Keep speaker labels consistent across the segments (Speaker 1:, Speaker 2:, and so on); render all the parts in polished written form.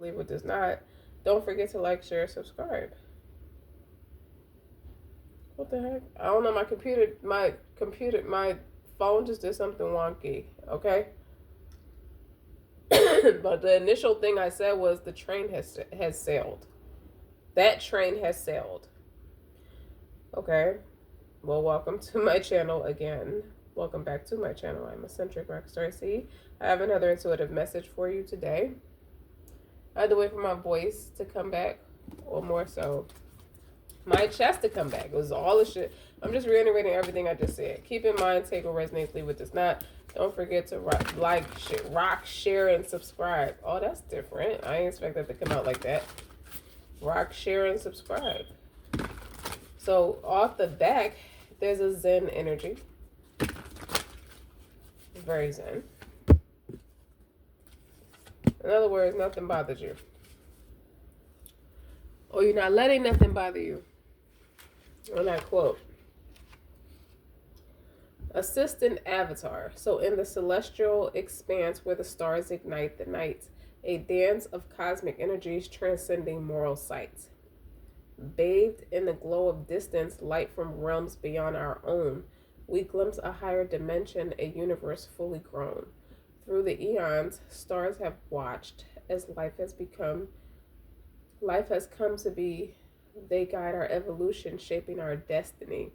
Speaker 1: Leave what does not. Don't forget to like, share, subscribe. What the heck? I don't know. My phone just did something wonky. Okay. But the initial thing I said was the train has sailed. That train has sailed. Okay. Well, welcome to my channel again. Welcome back to my channel. I'm Eccentric RockStar'Seed. I have another intuitive message for you today. I had to wait for my voice to come back, or more so, my chest to come back. It was all the shit. I'm just reiterating everything I just said. Keep in mind, take what resonates, leave what does not. Don't forget to rock, share, and subscribe. Oh, that's different. I didn't expect that to come out like that. Rock, share, and subscribe. So off the back, there's a Zen energy. Very Zen. In other words, nothing bothers you. Or you're not letting nothing bother you. And I quote, assistant avatar. So in the celestial expanse where the stars ignite the night, a dance of cosmic energies transcending moral sight. Bathed in the glow of distance, light from realms beyond our own, we glimpse a higher dimension, a universe fully grown. Through the eons, stars have watched as life has come to be. They guide our evolution, shaping our destiny.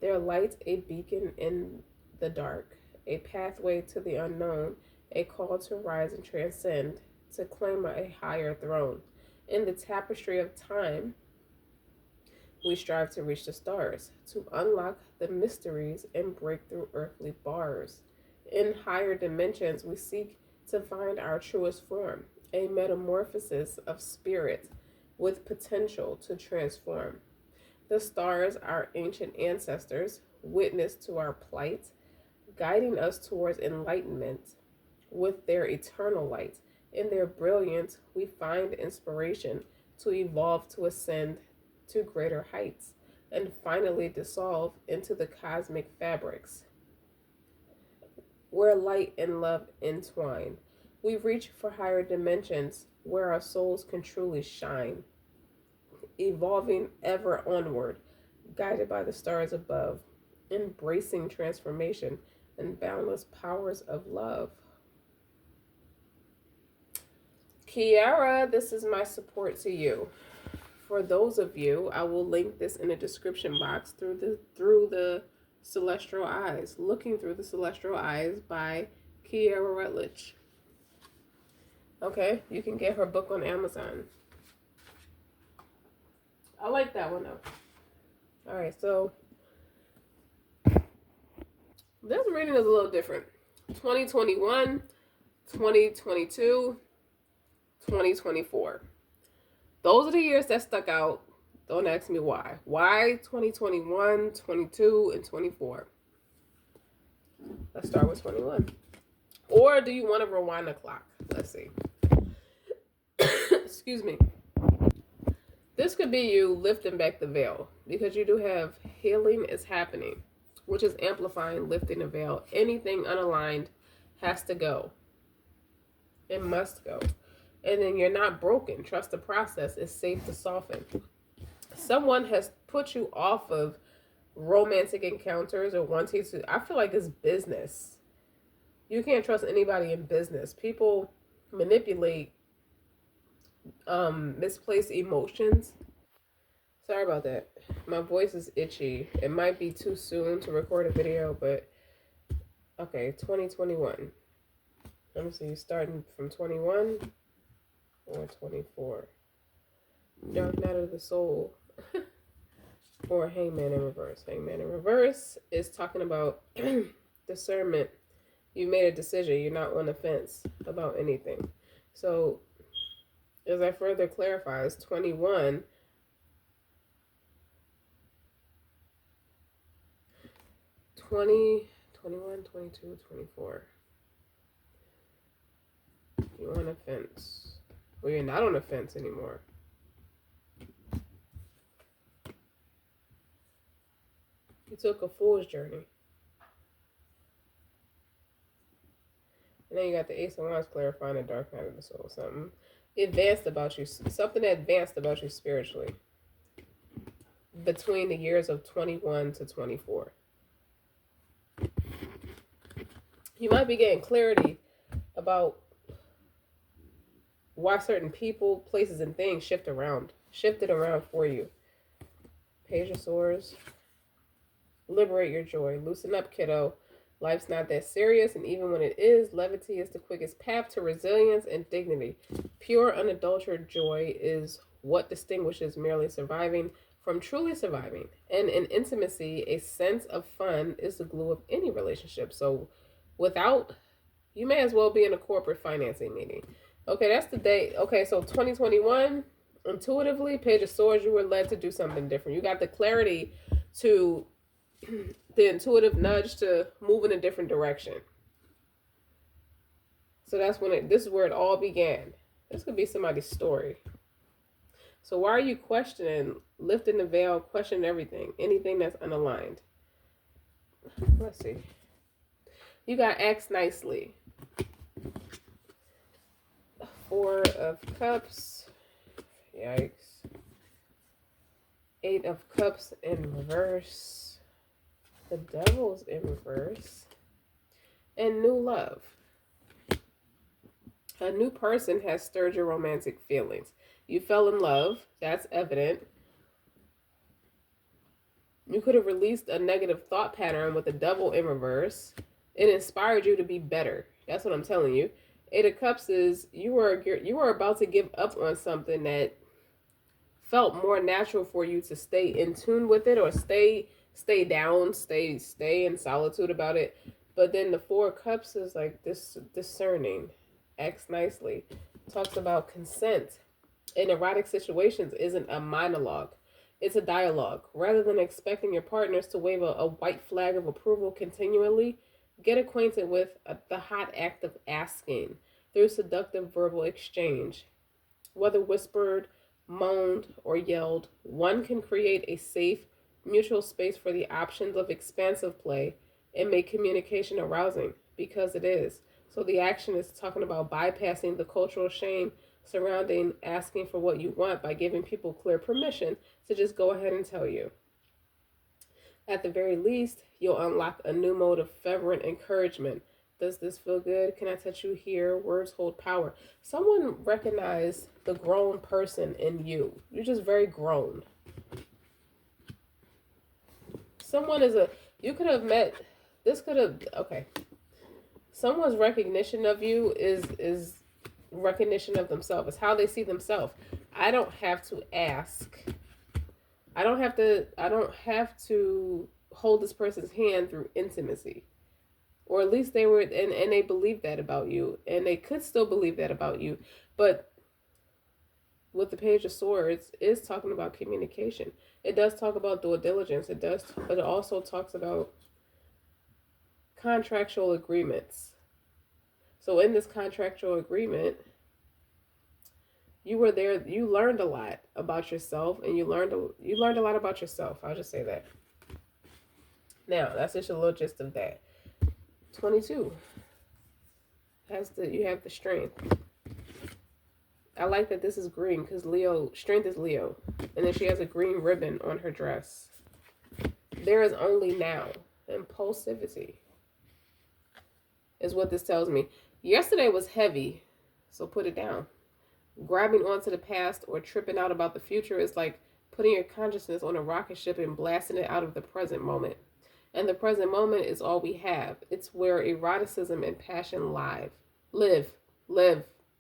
Speaker 1: Their light, a beacon in the dark, a pathway to the unknown, a call to rise and transcend, to claim a higher throne. In the tapestry of time, we strive to reach the stars, to unlock the mysteries and break through earthly bars. In higher dimensions, we seek to find our truest form, a metamorphosis of spirit with potential to transform. The stars, our ancient ancestors, witness to our plight, guiding us towards enlightenment with their eternal light. In their brilliance, we find inspiration to evolve, to ascend to greater heights, and finally dissolve into the cosmic fabrics where light and love entwine. We reach for higher dimensions where our souls can truly shine, evolving ever onward, guided by the stars above, embracing transformation and boundless powers of love. Kiara, this is my support to you. For those of you, I will link this in the description box through the Celestial Eyes, Looking Through the Celestial Eyes by Kiara Rutledge. Okay, you can get her book on Amazon. I like that one though. All right, so this reading is a little different. 2021, 2022, 2024. Those are the years that stuck out. Don't ask me why. Why 2021, 22, and 24? Let's start with 21. Or do you want to rewind the clock? Let's see. Excuse me. This could be you lifting back the veil, because you do have healing is happening, which is amplifying, lifting the veil. Anything unaligned has to go. It must go. And then you're not broken. Trust the process. It's safe to soften. Someone has put you off of romantic encounters or wanting to. I feel like it's business. You can't trust anybody in business. People manipulate misplaced emotions. Sorry about that. My voice is itchy. It might be too soon to record a video, but okay, 2021. Let me see, starting from 21 or 24. Dark Night of the Soul. Or Hangman in Reverse. Hangman in Reverse is talking about discernment. You made a decision. You're not on the fence about anything. So, as I further clarify, it's 21. 20, 21, 22, 24. You're on a fence. Well, you're not on a fence anymore. You took a fool's journey. And then you got the Ace of Wands clarifying the Dark Night of the Soul. Something advanced about you, something advanced about you spiritually between the years of 21 to 24. You might be getting clarity about why certain people, places, and things shifted around for you. Page of Swords. Liberate your joy. Loosen up, kiddo. Life's not that serious, and even when it is, levity is the quickest path to resilience and dignity. Pure, unadulterated joy is what distinguishes merely surviving from truly surviving. And in intimacy, a sense of fun is the glue of any relationship. So, without, you may as well be in a corporate financing meeting. Okay, that's the day. Okay, so 2021, intuitively, Page of Swords, you were led to do something different. You got the clarity to the intuitive nudge to move in a different direction. So that's when this is where it all began. This could be somebody's story. So why are you questioning, lifting the veil, questioning everything, anything that's unaligned? Let's see. You got Act Nicely. Four of Cups. Yikes. Eight of Cups in reverse. The Devil's in reverse. And new love. A new person has stirred your romantic feelings. You fell in love. That's evident. You could have released a negative thought pattern with the Devil in reverse. It inspired you to be better. That's what I'm telling you. Eight of Cups is you were about to give up on something that felt more natural for you to stay in tune with it, or stay down, stay in solitude about it. But then the Four of Cups is like this discerning, acts nicely, talks about consent in erotic situations isn't a monologue. It's a dialogue. Rather than expecting your partners to wave a white flag of approval continually, get acquainted with the hot act of asking through seductive verbal exchange. Whether whispered, moaned, or yelled, one can create a safe, mutual space for the options of expansive play and make communication arousing, because it is. So the action is talking about bypassing the cultural shame surrounding asking for what you want by giving people clear permission to just go ahead and tell you. At the very least, you'll unlock a new mode of fervent encouragement. Does this feel good? Can I touch you here? Words hold power. Someone recognized the grown person in you. You're just very grown. Someone is you could have met, this could have, okay. Someone's recognition of you is recognition of themselves. It's how they see themselves. I don't have to ask. I don't have to hold this person's hand through intimacy. Or at least they were, and they believe that about you. And they could still believe that about you. But with the Page of Swords, it's talking about communication. It does talk about due diligence. But it also talks about contractual agreements. So in this contractual agreement, you were there, you learned a lot about yourself, and you learned a lot about yourself. I'll just say that. Now, that's just a little gist of that. 22 you have the strength. I like that this is green because strength is Leo. And then she has a green ribbon on her dress. There is only now. Impulsivity is what this tells me. Yesterday was heavy, so put it down. Grabbing onto the past or tripping out about the future is like putting your consciousness on a rocket ship and blasting it out of the present moment. And the present moment is all we have. It's where eroticism and passion live. You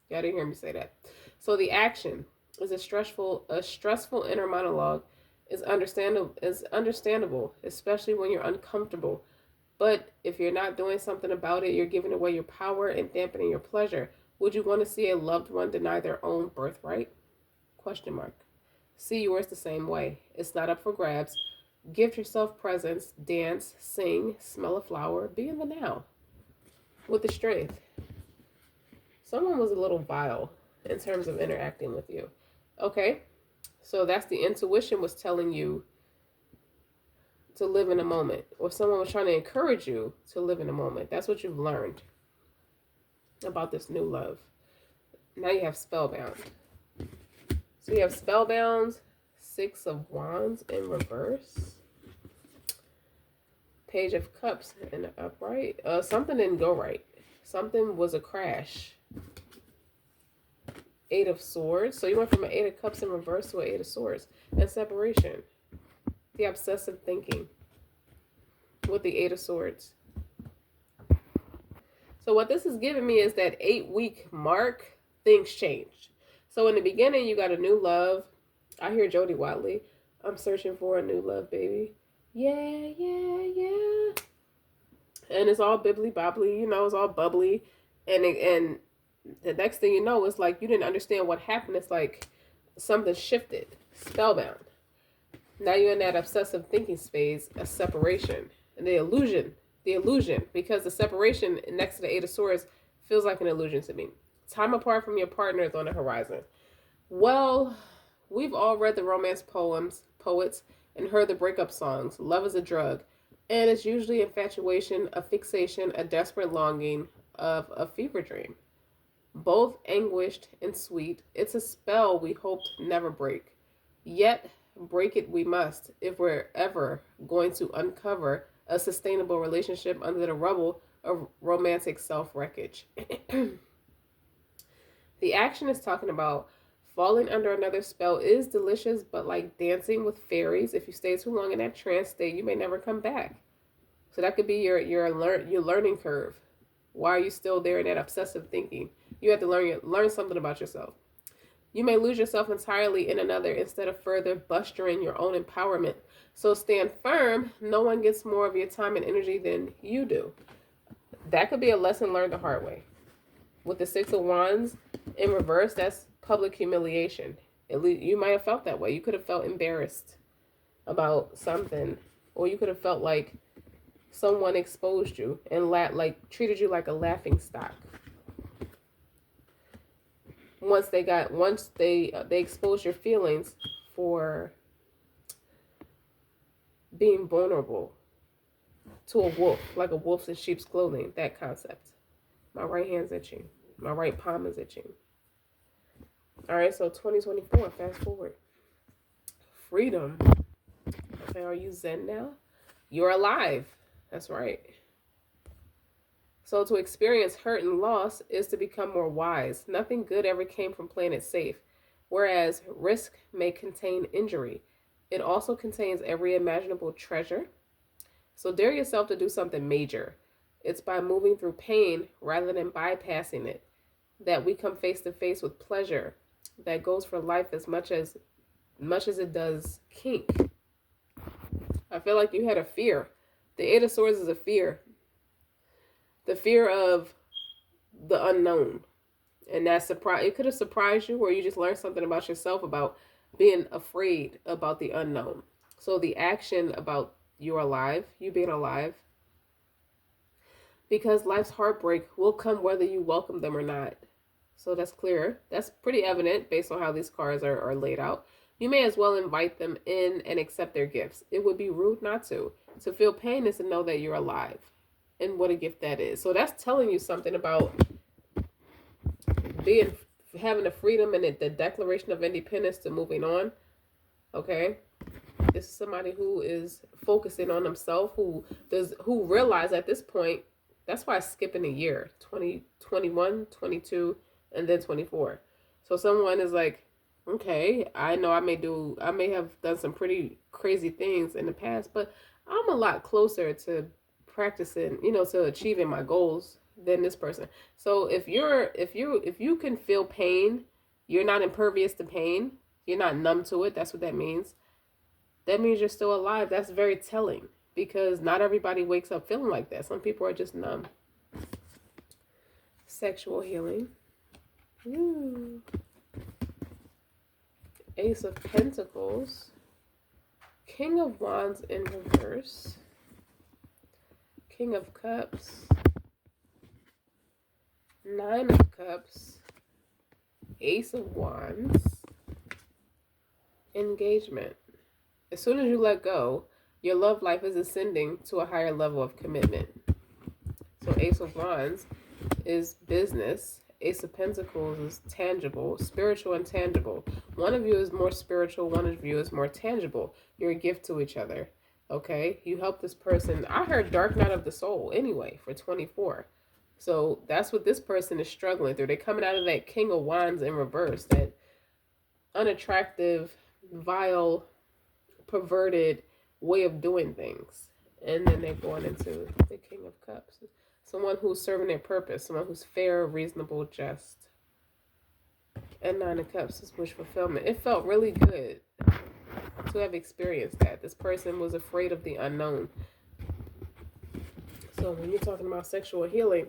Speaker 1: didn't hear me say that. So the action is a stressful inner monologue is understandable, especially when you're uncomfortable. But if you're not doing something about it, you're giving away your power and dampening your pleasure. Would you want to see a loved one deny their own birthright? Question mark. See yours the same way. It's not up for grabs. Give yourself presents, dance, sing, smell a flower, be in the now. With the strength. Someone was a little vile in terms of interacting with you. Okay, so that's the intuition was telling you to live in a moment. Or someone was trying to encourage you to live in a moment. That's what you've learned about this new love. Now you have spellbound. So you have spellbound, Six of Wands in reverse, Page of Cups in the upright. Something didn't go right. Something was a crash. Eight of Swords. So you went from an Eight of Cups in reverse to an Eight of Swords. And separation. The obsessive thinking with the Eight of Swords. So what this is giving me is that 8-week mark, things changed. So in the beginning, you got a new love. I hear Jody Watley. I'm searching for a new love, baby. Yeah, yeah, yeah. And it's all bibbly bobbly, you know, it's all bubbly. And the next thing you know, it's like you didn't understand what happened. It's like something shifted. Spellbound. Now you're in that obsessive thinking space, a separation. And the illusion, because the separation next to the Eight of Swords feels like an illusion to me. Time apart from your partner is on the horizon. Well, we've all read the romance poets, and heard the breakup songs. Love is a drug. And it's usually infatuation, a fixation, a desperate longing of a fever dream. Both anguished and sweet, it's a spell we hoped never break. Yet, break it we must if we're ever going to uncover a sustainable relationship under the rubble of romantic self-wreckage. The action is talking about falling under another spell is delicious, but like dancing with fairies, if you stay too long in that trance state, you may never come back. So that could be your learning curve. Why are you still there in that obsessive thinking? You have to learn something about yourself. You may lose yourself entirely in another instead of further bustering your own empowerment. So stand firm. No one gets more of your time and energy than you do. That could be a lesson learned the hard way. With the Six of Wands in reverse, that's public humiliation. At least you might have felt that way. You could have felt embarrassed about something, or you could have felt like someone exposed you and treated you like a laughing stock. Once they exposed your feelings for being vulnerable to a wolf, like a wolf in sheep's clothing, that concept. My right hand's itching. My right palm is itching. All right, so 2024, fast forward. Freedom. Okay, are you Zen now? You're alive. That's right. So to experience hurt and loss is to become more wise. Nothing good ever came from playing it safe. Whereas risk may contain injury. It also contains every imaginable treasure. So dare yourself to do something major. It's by moving through pain rather than bypassing it that we come face to face with pleasure that goes for life as much as it does kink. I feel like you had a fear. The Eight of Swords is a fear. The fear of the unknown. And that surprise, it could have surprised you, or you just learned something about yourself about being afraid about the unknown. So the action about you're alive, you being alive, because life's heartbreak will come whether you welcome them or not. So that's clear. That's pretty evident based on how these cards are laid out. You may as well invite them in and accept their gifts. It would be rude not to. To feel pain is to know that you're alive. And what a gift that is. So that's telling you something about having the freedom and the Declaration of Independence to moving on. Okay? This is somebody who is focusing on themselves, who realize at this point, that's why it's skipping a year. 2021, 22, and then 24. So someone is like, okay, I know I may have done some pretty crazy things in the past, but I'm a lot closer to practicing, to achieving my goals than this person. So if you can feel pain, you're not impervious to pain, you're not numb to it. That's what that means. That means you're still alive. That's very telling, because not everybody wakes up feeling like that. Some people are just numb. Sexual healing. Ooh. Ace of Pentacles. King of Wands in reverse. King of Cups. Nine of Cups. Ace of Wands. Engagement. As soon as you let go, your love life is ascending to a higher level of commitment. So Ace of Wands is business, Ace of Pentacles is tangible, spiritual and tangible. One of you is more spiritual, one of you is more tangible. You're a gift to each other. Okay? You help this person. I heard Dark Night of the Soul anyway for 24. So that's what this person is struggling through. They're coming out of that King of Wands in reverse, that unattractive, vile, perverted way of doing things. And then they're going into the King of Cups. Someone who's serving their purpose. Someone who's fair, reasonable, just. And Nine of Cups is wish fulfillment. It felt really good to have experienced that. This person was afraid of the unknown. So when you're talking about sexual healing,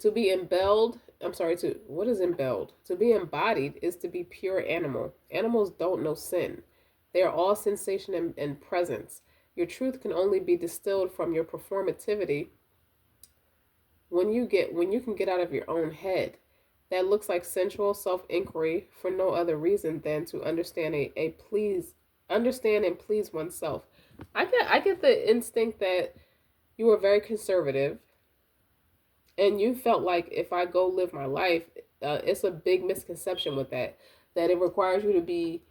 Speaker 1: to be what is embelled? To be embodied is to be pure animal. Animals don't know sin. They are all sensation and presence. Your truth can only be distilled from your performativity when you can get out of your own head. That looks like sensual self-inquiry for no other reason than to understand understand and please oneself. I get the instinct that you were very conservative and you felt like if I go live my life, it's a big misconception with that it requires you to be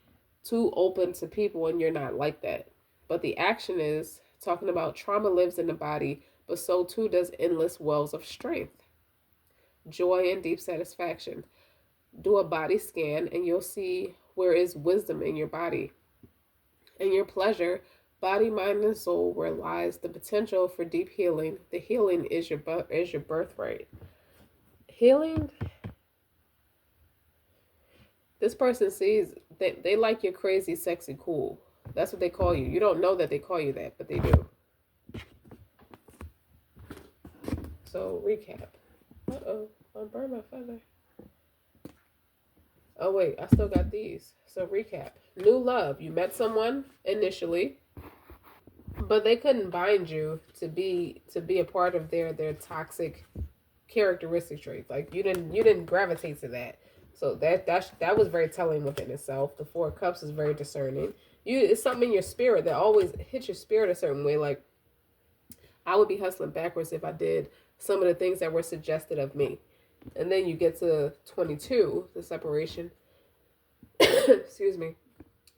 Speaker 1: too open to people, and you're not like that. But the action is talking about trauma lives in the body, but so too does endless wells of strength, joy, and deep satisfaction. Do a body scan and you'll see where is wisdom in your body. In your pleasure, body, mind, and soul, where lies the potential for deep healing. The healing is your birthright. Healing. This person sees they like your crazy, sexy, cool. That's what they call you. You don't know that they call you that, but they do. So, recap. Uh-oh, I burned my feather. Oh, wait, I still got these. So, recap. New love. You met someone initially, but they couldn't bind you to be a part of their toxic characteristic traits. Like, you didn't gravitate to that. So that was very telling within itself. The Four of Cups is very discerning. It's something in your spirit that always hits your spirit a certain way. Like, I would be hustling backwards if I did some of the things that were suggested of me. And then you get to 22, the separation. Excuse me.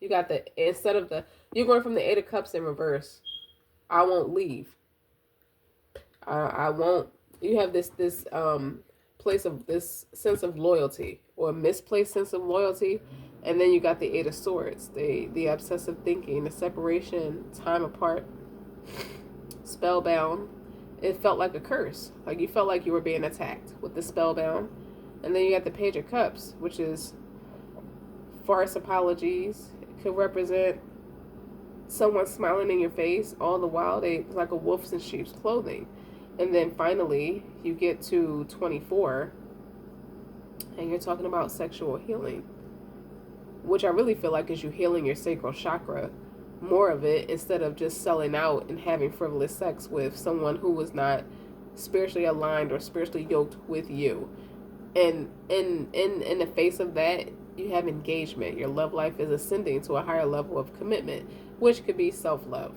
Speaker 1: You got you're going from the Eight of Cups in reverse. I won't leave. I won't. You have this place of this sense of loyalty, or misplaced sense of loyalty, and then you got the Eight of Swords, the obsessive thinking, the separation, time apart, spellbound. It felt like a curse, like you felt like you were being attacked with the spellbound. And then you got the Page of Cups, which is farce apologies. It could represent someone smiling in your face all the while they like a wolf's in sheep's clothing. And then finally, you get to 24, and you're talking about sexual healing, which I really feel like is you healing your sacral chakra, more of it, instead of just selling out and having frivolous sex with someone who was not spiritually aligned or spiritually yoked with you. And in the face of that, you have engagement. Your love life is ascending to a higher level of commitment, which could be self-love.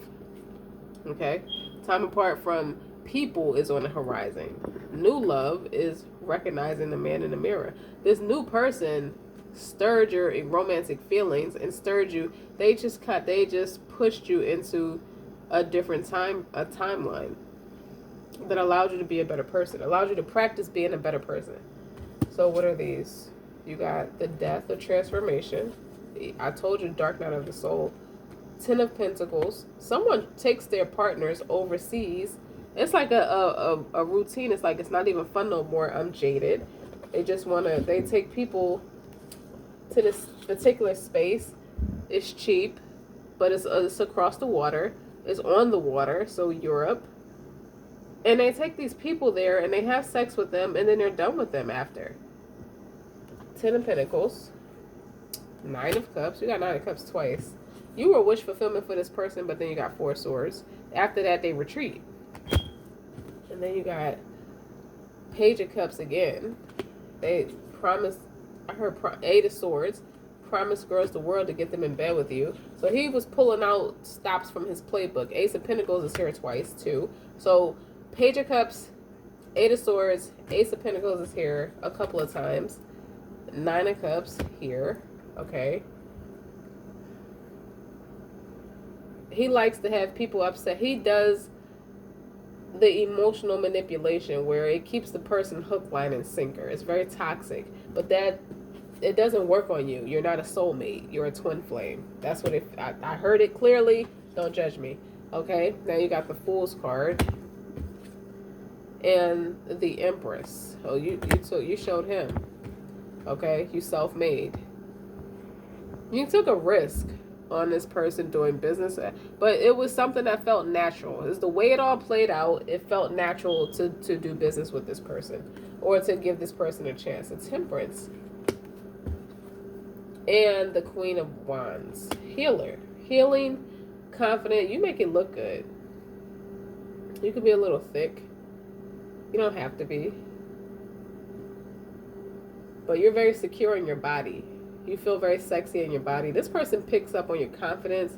Speaker 1: Okay? Time apart from people is on the horizon. New love is recognizing the man in the mirror. This new person stirred your romantic feelings and stirred you. They just pushed you into a different timeline that allowed you to be a better person, allowed you to practice being a better person. So what are these? You got the Death of Transformation. I told you, Dark Night of the Soul. Ten of Pentacles. Someone takes their partners overseas. It's like a routine. It's like it's not even fun no more. I'm jaded. They take people to this particular space. It's cheap, but it's across the water. It's on the water, so Europe. And they take these people there and they have sex with them, and then they're done with them after. Ten of Pentacles. Nine of Cups. You got Nine of Cups twice. You were wish fulfillment for this person, but then you got Four Swords. After that, they retreat. And then you got Page of Cups again. They promised, I heard Eight of Swords, promised girls the world to get them in bed with you. So he was pulling out stops from his playbook. Ace of Pentacles is here twice too. So Page of Cups Eight of Swords, Ace of Pentacles is here a couple of times. Nine of Cups here. Okay. He likes to have people upset. He does the emotional manipulation where it keeps the person hook, line, and sinker. It's very toxic. But that it doesn't work on you. You're not a soulmate. You're a twin flame. That's what I heard it clearly. Don't judge me. Okay? Now you got the Fool's card. And the Empress. Oh, you showed him. Okay? You self-made. You took a risk on this person doing business, but it was something that felt natural. It's the way it all played out. It felt natural to do business with this person or to give this person a chance. It's Temperance. And the Queen of Wands. Healer. Healing, confident. You make it look good. You could be a little thick. You don't have to be. But you're very secure in your body. You feel very sexy in your body. This person picks up on your confidence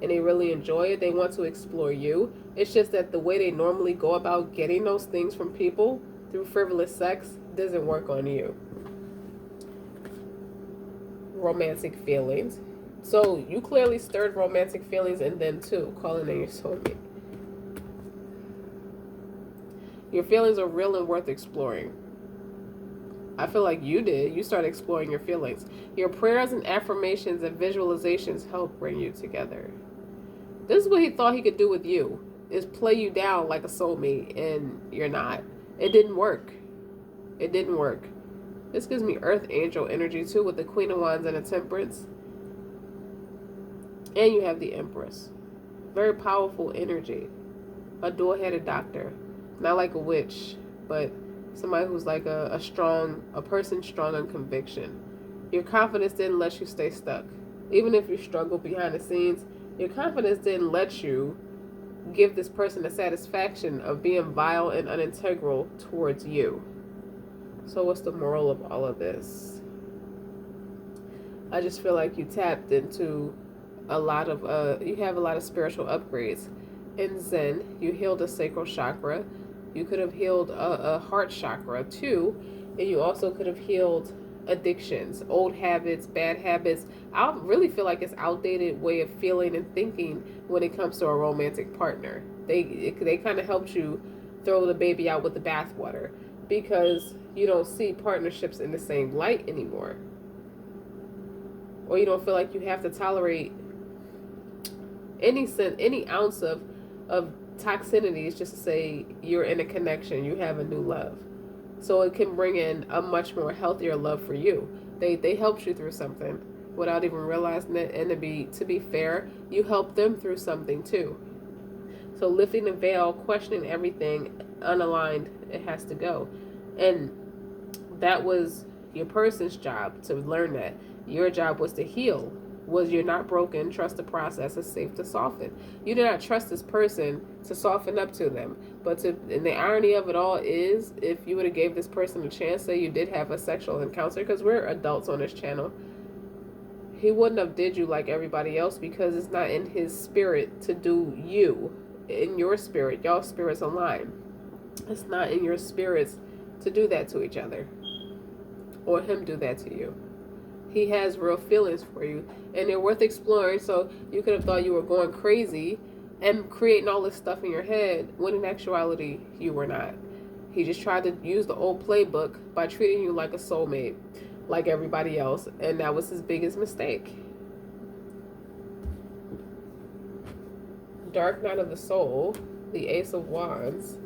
Speaker 1: and they really enjoy it. They want to explore you. It's just that the way they normally go about getting those things from people through frivolous sex doesn't work on you. Romantic feelings. So you clearly stirred romantic feelings in them too, calling in your soulmate. Your feelings are real and worth exploring. I feel like you did. You started exploring your feelings. Your prayers and affirmations and visualizations help bring you together. This is what he thought he could do with you, is play you down like a soulmate, and you're not. It didn't work. It didn't work. This gives me Earth Angel energy too, with the Queen of Wands and a Temperance. And you have the Empress. Very powerful energy. A dual-headed doctor. Not like a witch, but somebody who's like a person strong on conviction. Your confidence didn't let you stay stuck. Even if you struggle behind the scenes, your confidence didn't let you give this person the satisfaction of being vile and unintegral towards you. So what's the moral of all of this? I just feel like you tapped into a lot of, you have a lot of spiritual upgrades. In Zen, you healed a sacral chakra. You could have healed a heart chakra too. And you also could have healed addictions, old habits, bad habits. I really feel like it's outdated way of feeling and thinking when it comes to a romantic partner. They kind of helped you throw the baby out with the bathwater because you don't see partnerships in the same light anymore. Or you don't feel like you have to tolerate any ounce of toxicity is just to say you're in a connection, you have a new love. So it can bring in a much more healthier love for you. They helped you through something without even realizing it, and to be fair, you helped them through something too. So lifting the veil, questioning everything, unaligned, it has to go. And that was your person's job to learn that. Your job was to heal. Was you're not broken, trust the process, it's safe to soften. You do not trust this person to soften up to them. And the irony of it all is, if you would have gave this person a chance, say you did have a sexual encounter, because we're adults on this channel, he wouldn't have did you like everybody else, because it's not in his spirit to do you. In your spirit, y'all spirits align. It's not in your spirits to do that to each other, or him do that to you. He has real feelings for you, and they're worth exploring. So you could have thought you were going crazy and creating all this stuff in your head, when in actuality, you were not. He just tried to use the old playbook by treating you like a soulmate, like everybody else, and that was his biggest mistake. Dark Night of the Soul, the Ace of Wands,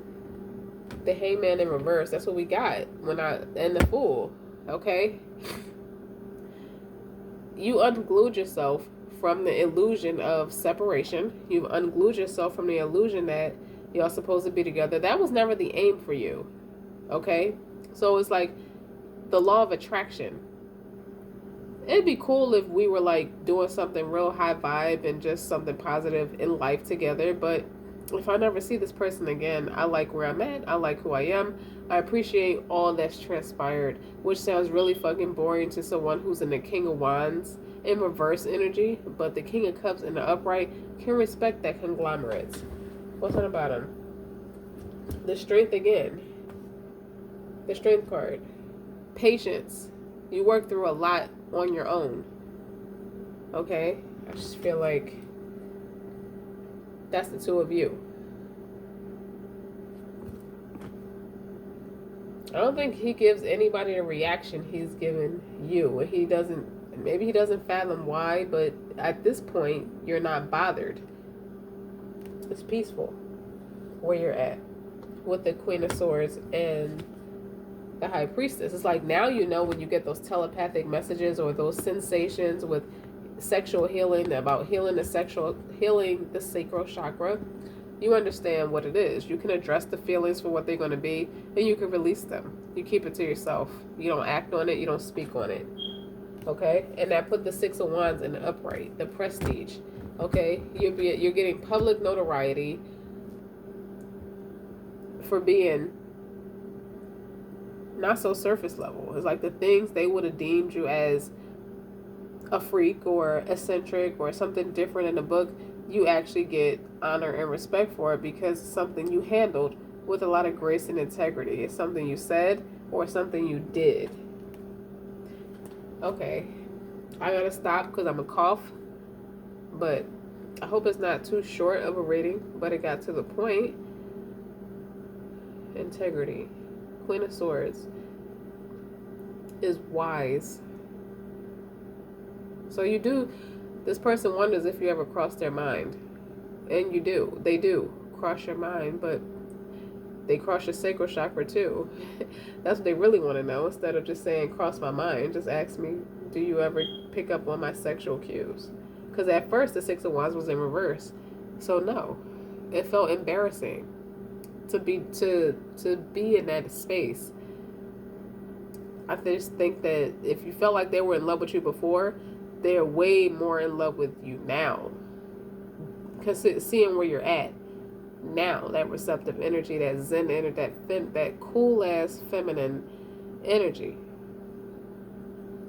Speaker 1: the Hangman in reverse. That's what we got and the Fool. Okay. You unglued yourself from the illusion of separation. You've unglued yourself from the illusion that y'all supposed to be together. That was never the aim for you. Okay? So it's like the law of attraction. It'd be cool if we were like doing something real high vibe and just something positive in life together. But if I never see this person again, I like where I'm at. I like who I am. I appreciate all that's transpired, which sounds really fucking boring to someone who's in the King of Wands in reverse energy, but the King of Cups in the upright can respect that conglomerate. What's on the bottom? The Strength again. The Strength card. Patience. You work through a lot on your own. Okay? I just feel like that's the two of you. I don't think he gives anybody the reaction he's given you. He doesn't, maybe he doesn't fathom why, but at this point, you're not bothered. It's peaceful where you're at with the Queen of Swords and the High Priestess. It's like now you know when you get those telepathic messages or those sensations with sexual healing, about healing the sacral chakra. You understand what it is. You can address the feelings for what they're going to be, and you can release them. You keep it to yourself. You don't act on it. You don't speak on it. Okay? And that put the Six of Wands in the upright, the prestige. Okay? You're getting public notoriety for being not so surface level. It's like the things they would have deemed you as a freak or eccentric or something different in the book, you actually get honor and respect for it because it's something you handled with a lot of grace and integrity. It's something you said or something you did. Okay, I gotta stop because I'm a cough, but I hope it's not too short of a reading, but it got to the point. Integrity. Queen of Swords is wise. So you do, this person wonders if you ever cross their mind. And you do. They do cross your mind, but they cross your sacral chakra too. That's what they really want to know. Instead of just saying, cross my mind, just ask me, do you ever pick up on my sexual cues? Because at first the Six of Wands was in reverse. So no, it felt embarrassing to be in that space. I just think that if you felt like they were in love with you before, they're way more in love with you now. Because seeing where you're at now, that receptive energy, that zen energy, that cool ass feminine energy.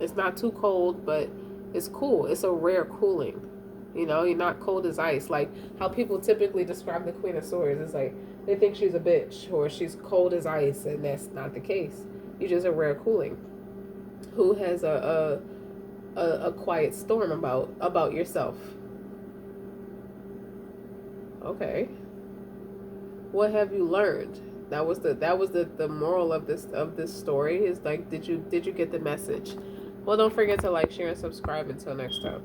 Speaker 1: It's not too cold, but it's cool. It's a rare cooling. You know, you're not cold as ice. Like how people typically describe the Queen of Swords. It's like they think she's a bitch or she's cold as ice, and that's not the case. You're just a rare cooling who has a quiet storm about yourself. Okay. What have you learned? That was the moral of this story. Is like, did you get the message? Well, don't forget to like, share, and subscribe. Until next time.